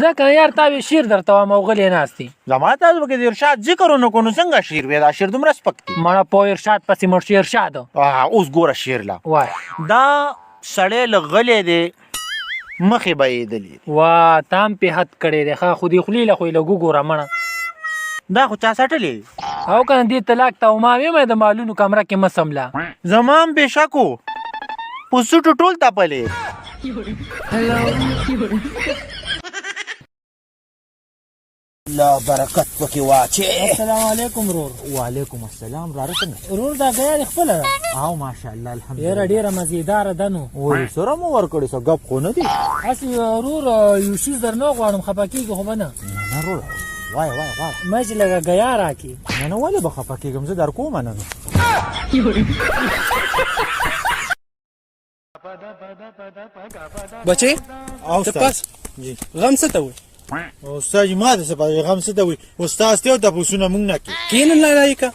ځکه یار تا وی شعر درته وایم او غلی ناست دي. زما تاسو به کې د ارشاد ذکر ونه نو څنګه شعر وی دا شعر دومره سپک دی. مړه په ارشاد پسې مړ شي ارشاد اوس ګوره شعر لا وای دا سړی له غلی دی مخې به یې دلي وا تام په حد کړی دی ښه خو دې خولې له خو یې لږ وګوره مړه دا خو چا سټلې او که نه دې طلاق ته وما ویمه د مالونو کمره کې مه سمله زما هم بېشک و په سوټو ټول تپلې الله برکت پکې واچې. السلام علیکم ورور. وعلیکم السلام. راره څنګه ورور دا ګیا دې خپله ده او ماشاءالله الحمدلله ډېره ډېره مزېداره ده نو وایي سره مو ورکړې څه ګپ خو نه دی هسې ورور یو شیز در نه غواړم خفه کېږي خو به نه نه وروره وایه غواړه ما چې لږه ګیا راکړي نه ولې به خفه کېږم زه در کومه نه نو بچې او ته پاس جی غم څه ته وایي استاد ما ته څه پاتې غم څه ته وایي استاد ته یو تپوسونه مونږ نه کوي کینه لایقه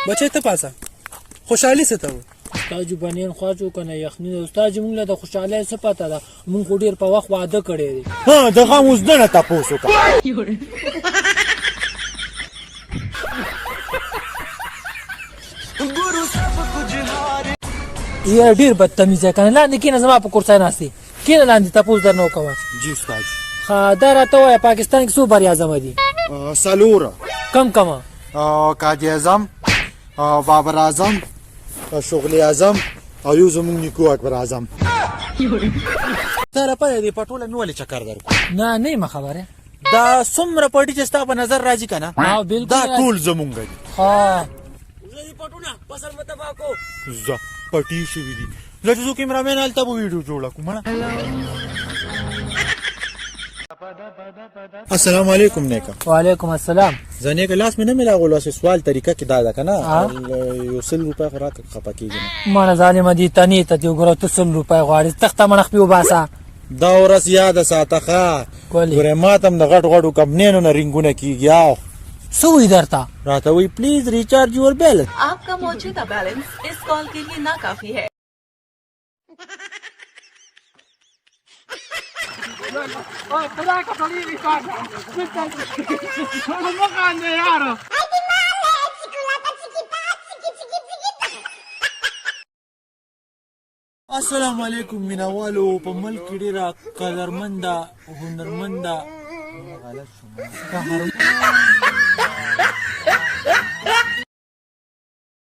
بچې ته پاسه خوشحالي څه ته وایي استاد جو بنین خواجو که نه یخني ده استاد جو مونږ له د خوشحالۍ څه پته ده مونږ خو ډېر په وخت واده کړی دی ها د غم اوس دنه تپوس وکړه یاره ډېر بدتمیز یې که نه لاندې کښېنه زما په کورسۍ ناست دی کښېنه لاندې تپوس در نه وکوه جی استاد ښه دا راته ووایه پاکستان کې څو براعظمه دي څلوره کم کمه قاضي اعظم بابر اعظم شغلي اعظم او یو زمونږ نیکو اکبر اعظم سره پته دی په ټوله مې ولې چکر درکړو نه نه یم خبره دا څومره پټي چې ستا په نظر راځي که نه او بالکل دا ټول زمونږ دي ها زه پټي شوي دي زه چې زه کیمرامین هلته به ویډیو جوړه کړم السلام علیکم نیکه. وعلیکم السلام. زه نیکه لاس مې نه میلاغلو هسې سوال طریقه کې دا ده که نه یو 100 روپۍ خو راکړه خفه کېږي نه مړه ظالمه دې تنې ته دې وګوره ته 100 روپۍ غواړې تخته مړخ پې وباسه دا ورځ یاده ساته ښه ګورې ما ته هم د غټ غټو کمپنیانو نه رینګونه کېږي او څه وایي درته راته وایي پلیز ریچارج یور بیلنس आपका मौजूदा बैलेंस इस कॉल के लिए नाकाफी है. السلام علیکم مینوالو په ملک کې ډېره قدرمنده هنرمنده